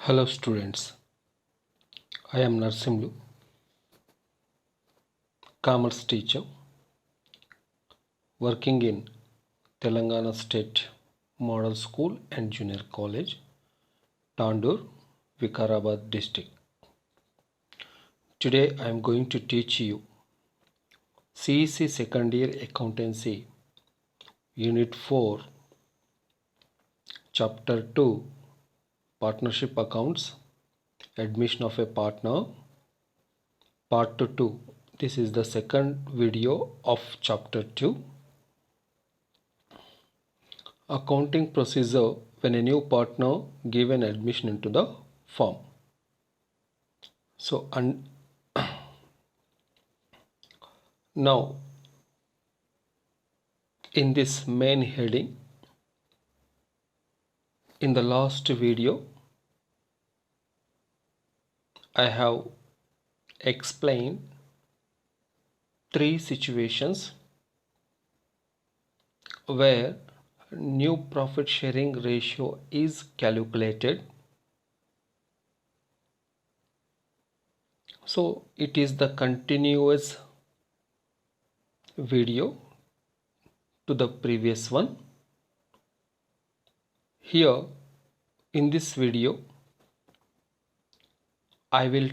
Hello students, I am Narsimlu, commerce teacher working in Telangana State Model School and Junior College, Tandur, Vikarabad district. Today I am going to teach you CEC Second Year Accountancy Unit 4 Chapter 2 Partnership Accounts, Admission of a Partner, Part 2. This is the second video of Chapter 2. Accounting procedure when a new partner give an admission into the firm. So now in this main heading, in the last video I have explained three situations where new profit sharing ratio is calculated. So it is the continuous video to the previous one. Here in this video I will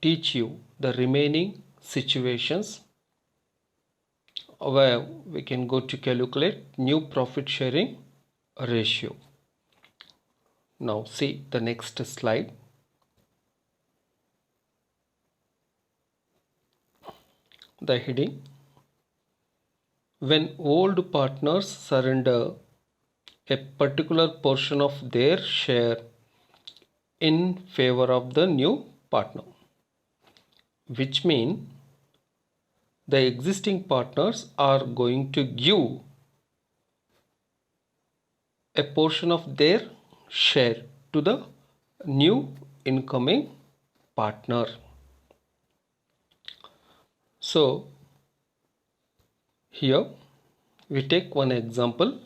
teach you the remaining situations where we can go to calculate new profit sharing ratio. Now see the next slide. The heading: when old partners surrender a particular portion of their share in favor of the new partner, which means the existing partners are going to give a portion of their share to the new incoming partner. So here we take one example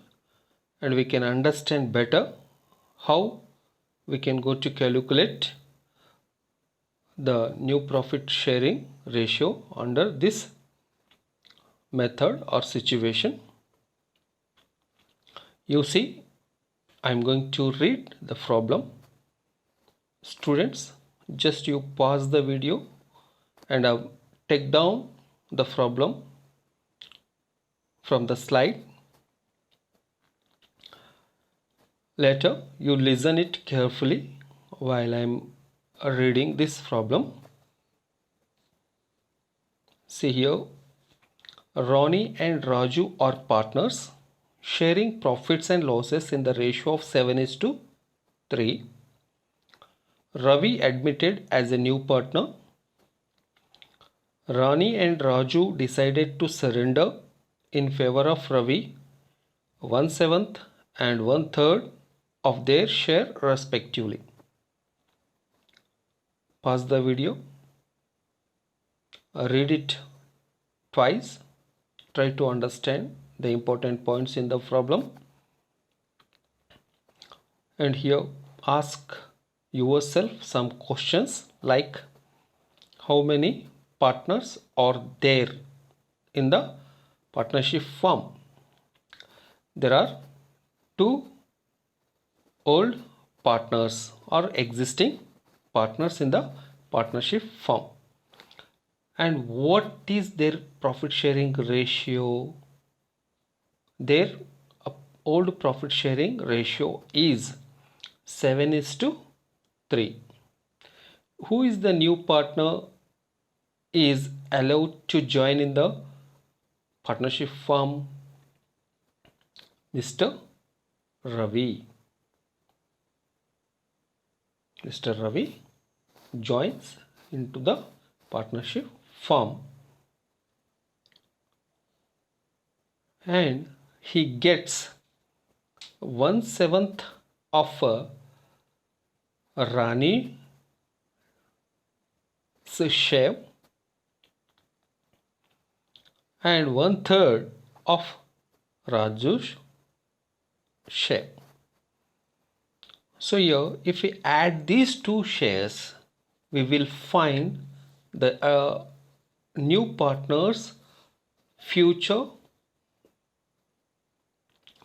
and we can understand better how we can go to calculate the new profit sharing ratio under this method or situation. You see, I am going to read the problem. Students, just you pause the video and take down the problem from the slide. Later you listen it carefully while I am reading this problem. See here, Ronnie and Raju are partners sharing profits and losses in the ratio of 7:3. Ravi admitted as a new partner. Ronnie and Raju decided to surrender in favor of Ravi 1/7 and 1/3 of their share respectively. Pause the video, read it twice, try to understand the important points in the problem, and here ask yourself some questions like how many partners are there in the partnership firm. There are two old partners or existing partners in the partnership firm, and what is their profit sharing ratio? Their old profit sharing ratio is 7:3. Who is the new partner is allowed to join in the partnership firm? Mr. Ravi. Mr. Ravi joins into the partnership firm and he gets 1/7 of Rani's share and 1/3 of Raju's share. So here if we add these two shares, we will find the new partner's future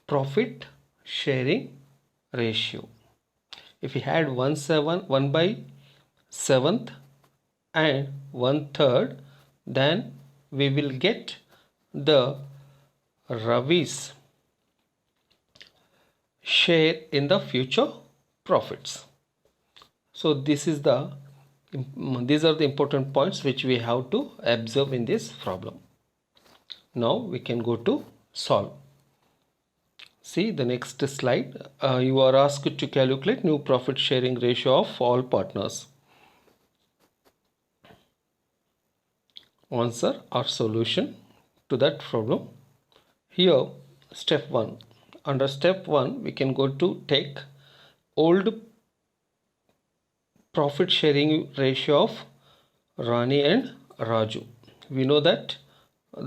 profit sharing ratio. If we had 1 by 7th and 1/3, then we will get the Ravi's share in the future profits. So these are the important points which we have to observe in this problem. Now we can go to solve. See the next slide. You are asked to calculate new profit sharing ratio of all partners. Answer or solution to that problem. Here step 1. Under step 1 we can go to take old profit sharing ratio of Rani and Raju. We know that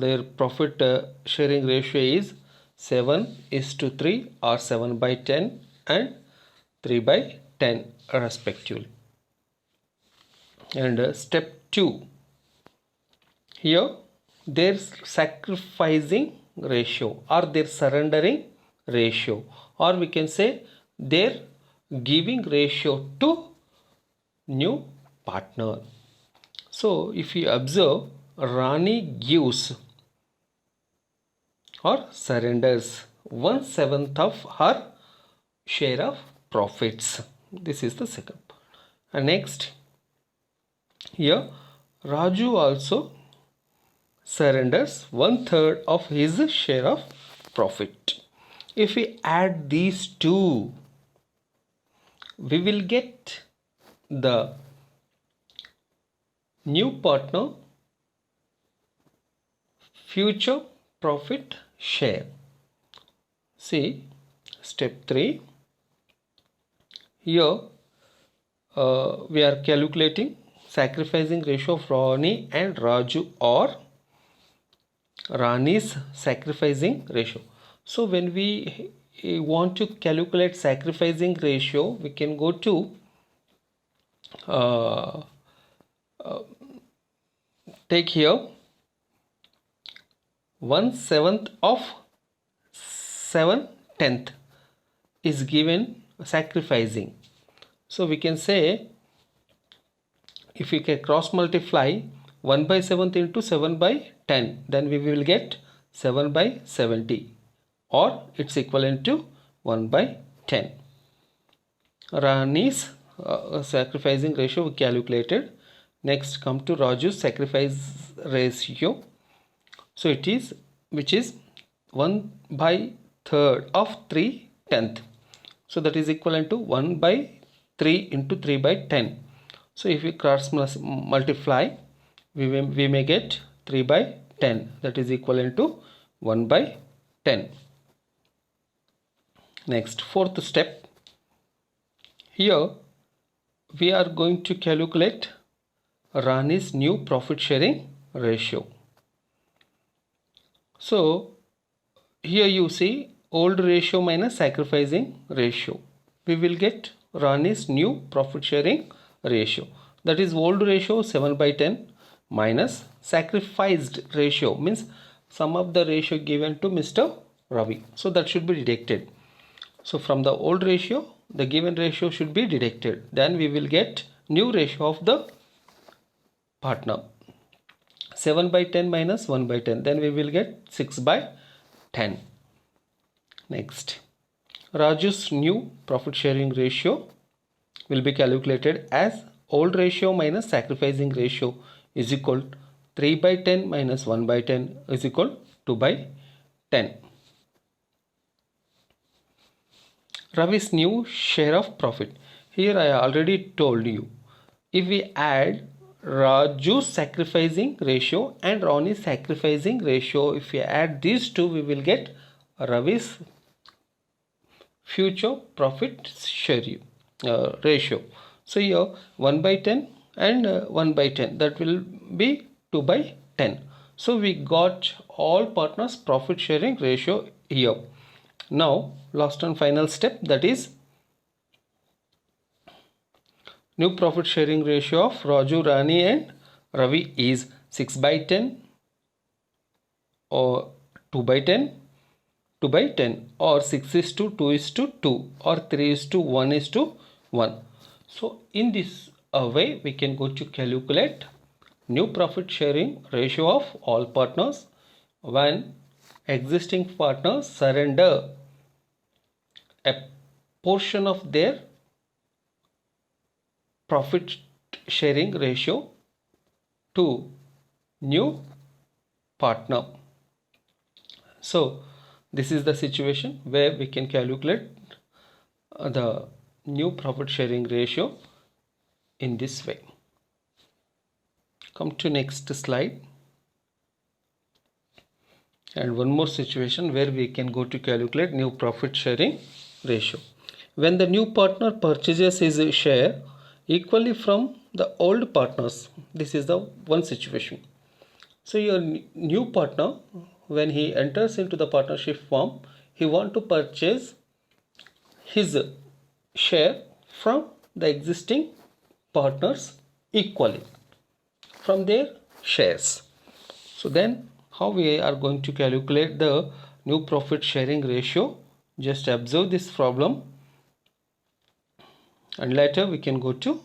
their profit sharing ratio is 7:3 or 7/10 and 3/10 respectively. And step 2, here their sacrificing ratio or their surrendering ratio, or we can say their giving ratio to new partner. So if you observe, Rani gives or surrenders 1/7 of her share of profits. This is the second part. And next, here Raju also surrenders 1/3 of his share of profit. If we add these two, we will get the new partner future profit share. See step 3. Here we are calculating sacrificing ratio of Rani and Raju or Rani's sacrificing ratio. So when we want to calculate sacrificing ratio, we can go to take here 1/7 of 7/10 is given sacrificing. So we can say, if we can cross multiply 1/7 into 7/10, then we will get 7/70, or it's equivalent to 1/10. Rani's sacrificing ratio we calculated. Next come to Raju's sacrifice ratio. So it is, which is 1/3 of 3/10. So that is equivalent to 1/3 into 3/10. So if we cross multiply, we may get 3/10, that is equivalent to 1/10. Next, fourth step. Here we are going to calculate Rani's new profit sharing ratio. So here you see old ratio minus sacrificing ratio. We will get Rani's new profit sharing ratio. That is old ratio 7/10 minus sacrificed ratio, means sum of the ratio given to Mr. Ravi. So that should be deducted. So from the old ratio, the given ratio should be deducted. Then we will get new ratio of the partner. 7/10 minus 1/10. Then we will get 6/10. Next, Raju's new profit sharing ratio will be calculated as old ratio minus sacrificing ratio is equal to 3/10 minus 1/10 is equal to 2/10. Ravi's new share of profit. Here I already told you, if we add Raju's sacrificing ratio and Rani's sacrificing ratio, if we add these two, we will get Ravi's future profit share ratio. So here 1/10 and 1/10, that will be 2/10. So we got all partners profit sharing ratio here. Now last and final step, that is New profit sharing ratio of Raju, Rani and Ravi is 6/10 or 2/10, 2/10, or 6:2:2 or 3:1:1. So in this way we can go to calculate new profit sharing ratio of all partners when existing partners surrender a portion of their profit sharing ratio to new partner. So this is the situation where we can calculate the new profit sharing ratio in this way. Come to next slide. And one more situation where we can go to calculate new profit sharing ratio. When the new partner purchases his share equally from the old partners, this is the one situation. So your new partner, when he enters into the partnership firm, he want to purchase his share from the existing partners equally from their shares. So then how we are going to calculate the new profit sharing ratio? Just observe this problem and later we can go to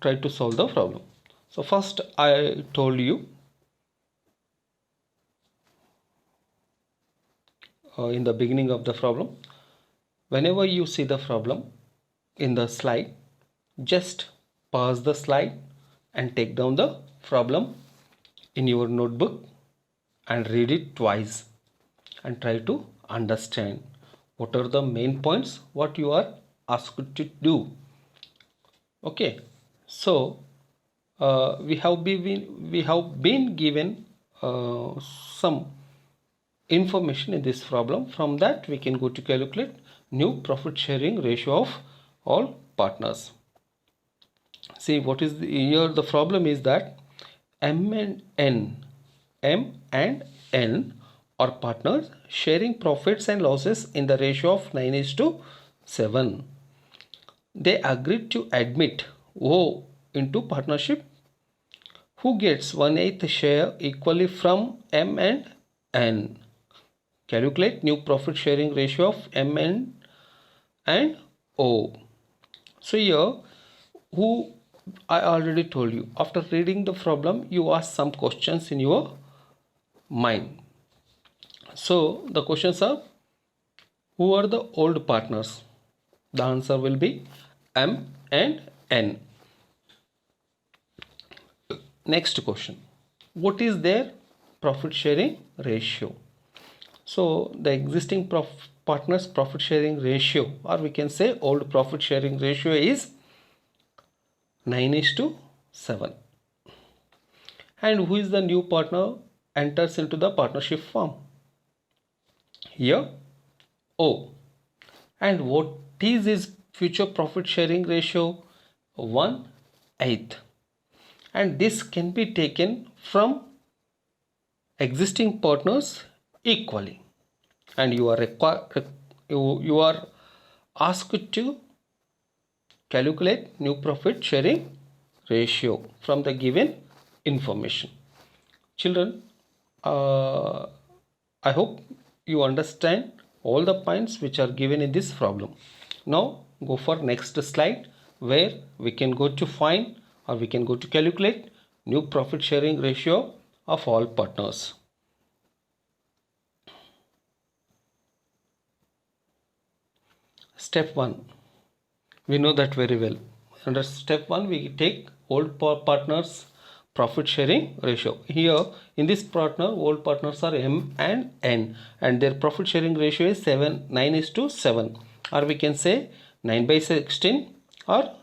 try to solve the problem. So first I told you in the beginning of the problem, whenever you see the problem in the slide, just pause the slide and take down the problem in your notebook and read it twice and try to understand what are the main points what you are asked to do. Okay, so we have been given some information in this problem. From that we can go to calculate new profit sharing ratio of all partners. See what is here the problem is that M and N are partners sharing profits and losses in the ratio of 9:7. They agreed to admit O into partnership, who gets 1/8 share equally from M and N. Calculate new profit sharing ratio of M and O. So here, who I already told you, after reading the problem you ask some questions in your mind. So the questions are, who are the old partners? The answer will be M and N. Next question, what is their profit sharing ratio? So the existing partners profit sharing ratio, or we can say old profit sharing ratio, is 9:7. And who is the new partner enters into the partnership firm? Here O. And what is his future profit sharing ratio? 1/8. And this can be taken from existing partners equally, and you are asked to calculate new profit sharing ratio from the given information. Children, I hope you understand all the points which are given in this problem. Now go for next slide where we can go to find, or we can go to calculate new profit sharing ratio of all partners. Step 1, we know that very well. Under step 1 we take old partners profit sharing ratio. Here in this partner, old partners are M and N, and their profit sharing ratio is 9:7, or we can say 9/16 or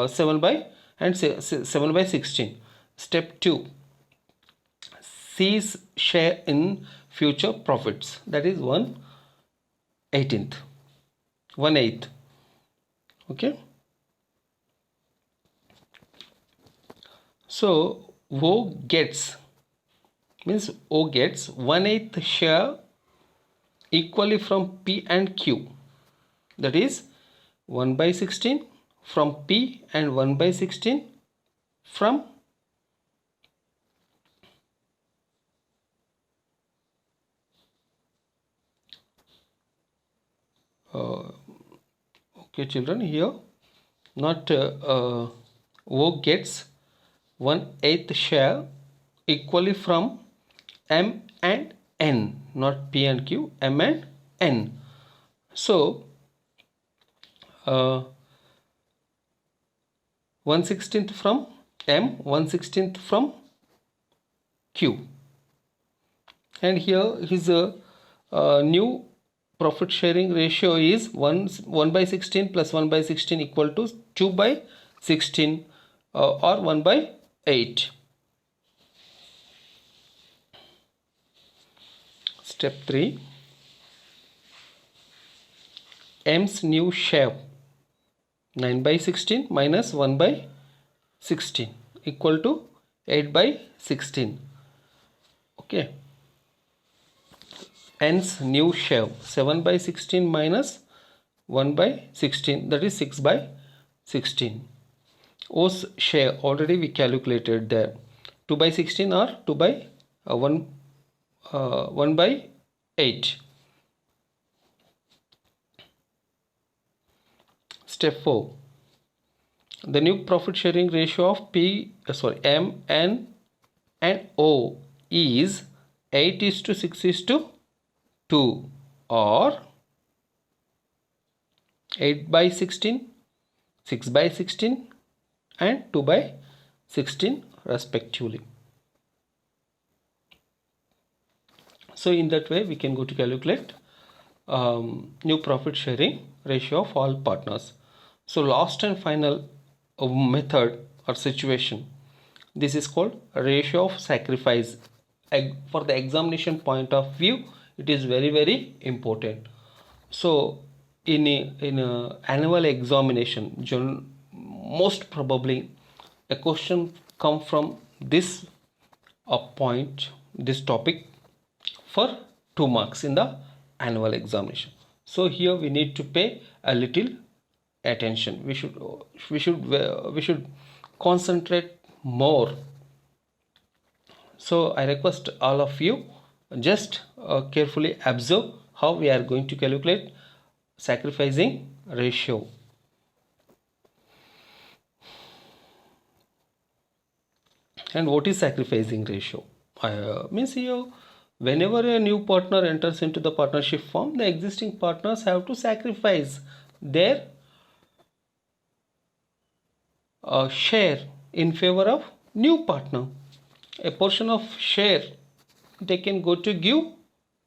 7/16. Step 2, C's share in future profits, that is 1/8. Okay, so O gets 1/8 share equally from P and Q, that is 1/16, from P and 1 by 16 from okay children, here not O gets 1/8 share equally from M and N, not P and Q, M and N. So 1/16 from M, 1/16 from Q, and here his new profit sharing ratio is 1 by 16 plus 1 by 16 equal to 2 by 16 or 1 by 8. Step 3, M's new share 9 by 16 minus 1 by 16 equal to 8 by 16. Okay. N's new share 7 by 16 minus 1 by 16, that is 6 by 16. O's share already we calculated there, 2 by 16 or 2 by 1 by 8. Step 4, the new profit sharing ratio of M, N and O is 8:6:2 or 8 by 16, 6 by 16 and 2 by 16 respectively. So in that way we can go to calculate new profit sharing ratio of all partners. So last and final method or situation, this is called ratio of sacrifice. For the examination point of view, it is very important. So in a annual examination, most probably a question come from this point, this topic, for 2 marks in the annual examination. So here we need to pay a little attention. We should concentrate more. So I request all of you just carefully observe how we are going to calculate sacrificing ratio. And what is sacrificing ratio? Means here, whenever a new partner enters into the partnership firm, the existing partners have to sacrifice their share in favor of new partner. A portion of share they can go to give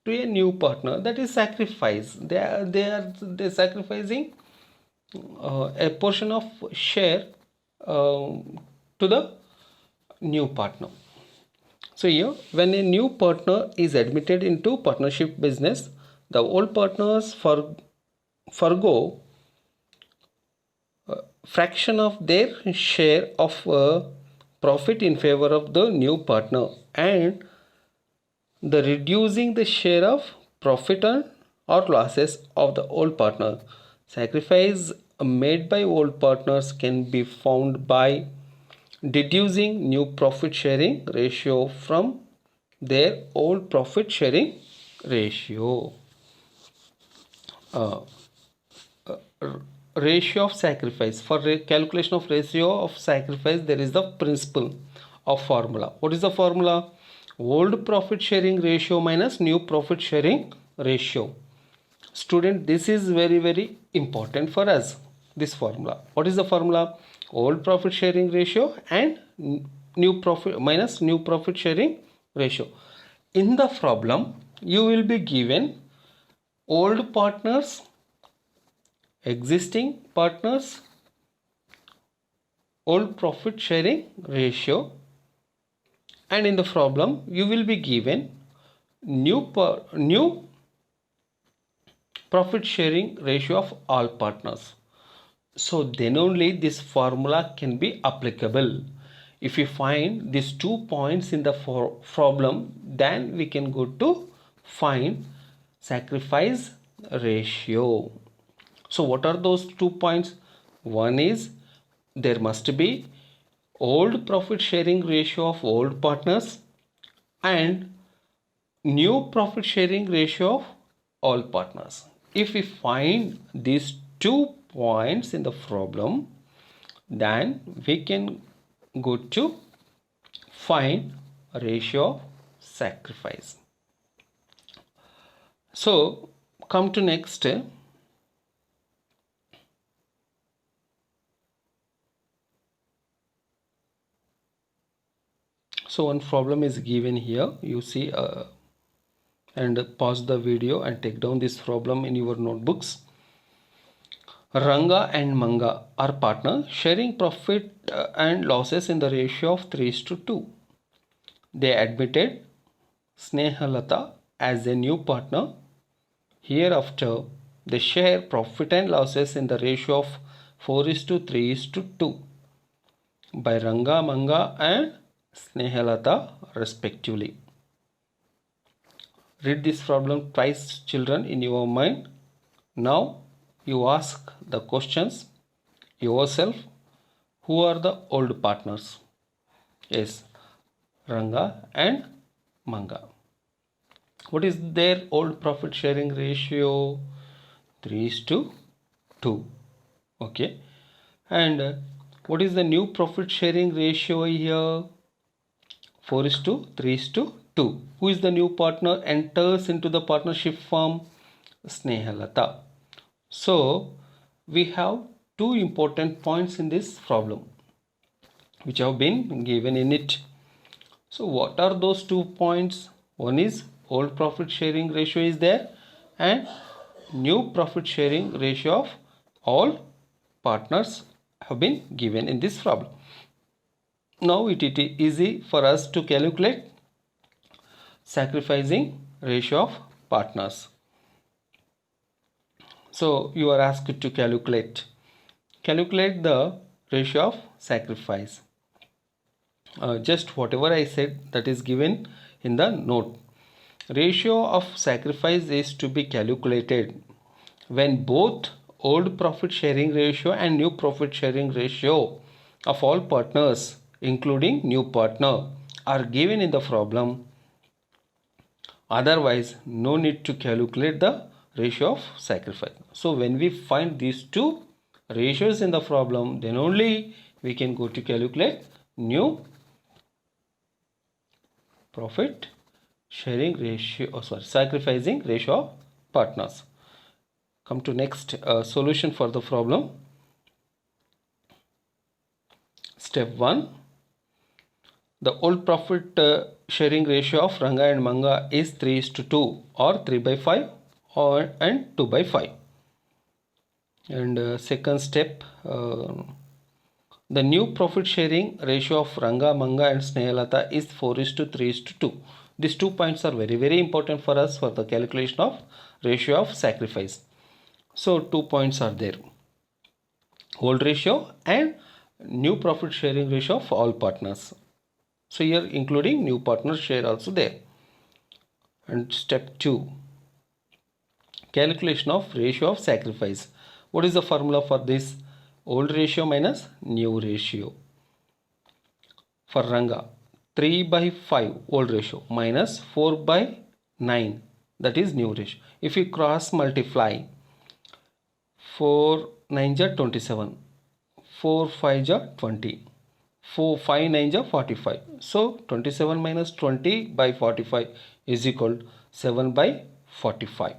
to a new partner, that is sacrifice. They are sacrificing a portion of share to the new partner. So here, when a new partner is admitted into partnership business, the old partners forgo fraction of their share of profit in favor of the new partner, and the reducing the share of profit or losses of the old partner. Sacrifice made by old partners can be found by deducing new profit sharing ratio from their old profit sharing ratio. Ratio of sacrifice. For calculation of ratio of sacrifice, there is the principle of formula. What is the formula? Old profit sharing ratio minus new profit sharing ratio. Student, this is very important for us, this formula. What is the formula? Old profit sharing ratio and new profit minus new profit sharing ratio. In the problem, you will be given old partners, existing partners, old profit sharing ratio, and in the problem you will be given new profit sharing ratio of all partners. So then only this formula can be applicable. If you find these 2 points in the problem, then we can go to find sacrifice ratio. So what are those 2 points? One is there must be old profit sharing ratio of old partners and new profit sharing ratio of all partners. If we find these 2 points in the problem, then we can go to find ratio of sacrifice. So come to next. So one problem is given here. You see and pause the video and take down this problem in your notebooks. Ranga and Manga are partners sharing profit and losses in the ratio of 3:2. They admitted Snehalata as a new partner. Hereafter, they share profit and losses in the ratio of 4:3:2 by Ranga, Manga and Snehalata respectively. Read this problem twice, children, in your mind. Now you ask the questions yourself. Who are the old partners? Yes, Ranga and Manga. What is their old profit sharing ratio? 3:2. Okay. And what is the new profit sharing ratio here? 4:3:2. Who is the new partner? Enters into the partnership firm? Snehalata. So we have two important points in this problem which have been given in it. So what are those 2 points? One is old profit sharing ratio is there and new profit sharing ratio of all partners have been given in this problem. Now it is easy for us to calculate sacrificing ratio of partners. So you are asked to calculate the ratio of sacrifice. Just whatever I said, that is given in the note. Ratio of sacrifice is to be calculated when both old profit sharing ratio and new profit sharing ratio of all partners including new partner are given in the problem. Otherwise, no need to calculate the ratio of sacrifice. So when we find these two ratios in the problem, then only we can go to calculate new profit sharing ratio, sacrificing ratio of partners. Come to next solution for the problem. Step 1. The old profit sharing ratio of Ranga and Manga is 3:2 or 3/5 and 2/5. And second step, the new profit sharing ratio of Ranga, Manga and Snehalata is 4:3:2. These 2 points are very, very important for us for the calculation of ratio of sacrifice. So 2 points are there. Old ratio and new profit sharing ratio of all partners. So here including new partner share also there. And step 2, calculation of ratio of sacrifice. What is the formula for this? Old ratio minus new ratio. For Ranga, 3/5 old ratio minus 4/9, that is new ratio. If you cross multiply, 4 9 are 27, 4 5 are 20, 4 5 9 are 45. So 27 minus 20/45 is equal to 7/45.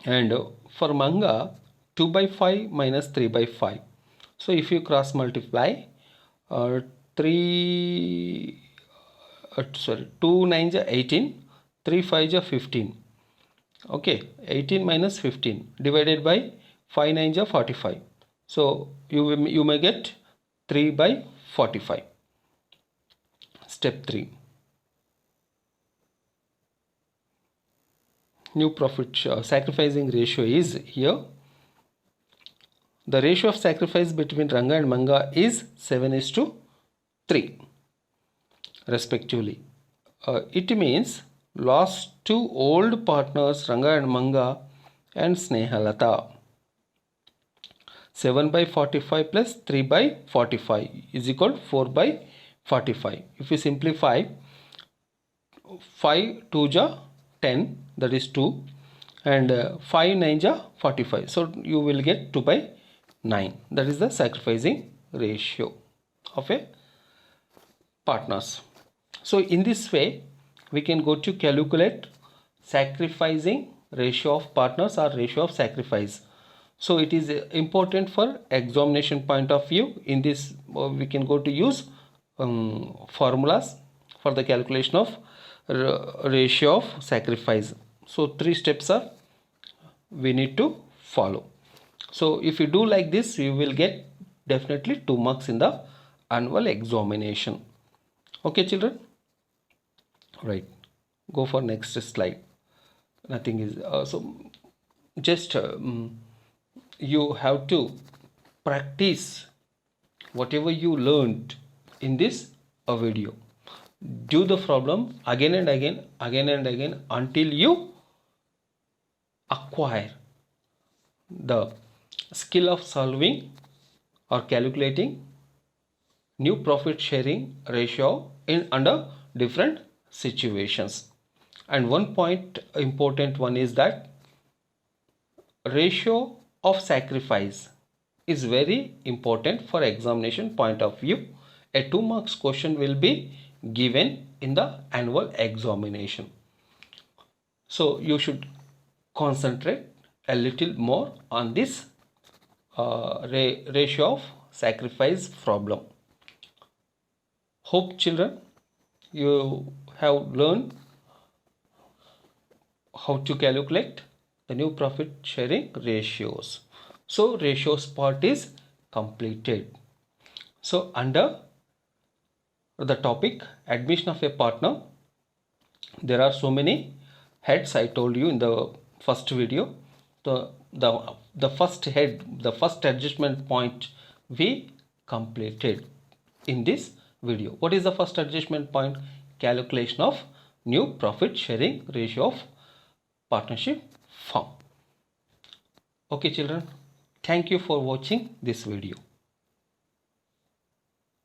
And for Manga, 2/5 minus 3/5. So if you cross multiply, 2 9 are 18, 3 5 are 15. Okay, 18 minus 15 divided by 5 9 are 45. So you may get 3/45. Step 3. New profit sacrificing ratio is here. The ratio of sacrifice between Ranga and Manga is 7:3 respectively. It means lost to old partners Ranga and Manga and Snehalata. 7 by 45 plus 3 by 45 is equal to 4 by 45. If you simplify, 5 2 ja 10, that is 2, and 5 9 ja 45. So you will get 2 by 9. That is the sacrificing ratio of a partners. So in this way we can go to calculate sacrificing ratio of partners or ratio of sacrifice. So it is important for examination point of view. In this we can go to use formulas for the calculation of ratio of sacrifice. So 3 steps are we need to follow. So if you do like this, you will get definitely 2 marks in the annual examination. Okay children, right, go for next slide. Nothing is so just you have to practice whatever you learned in this video. Do the problem again and again until you acquire the skill of solving or calculating new profit sharing ratio in under different situations. And one point, important one, is that ratio of sacrifice is very important for examination point of view. A 2 marks question will be given in the annual examination. So you should concentrate a little more on this ratio of sacrifice problem. Hope children you have learned how to calculate the new profit sharing ratios. So ratios part is completed. So under the topic admission of a partner, there are so many heads I told you in the first video. The first head, the first adjustment point we completed in this video. What is the first adjustment point? Calculation of new profit sharing ratio of partnership firm. Okay children, thank you for watching this video.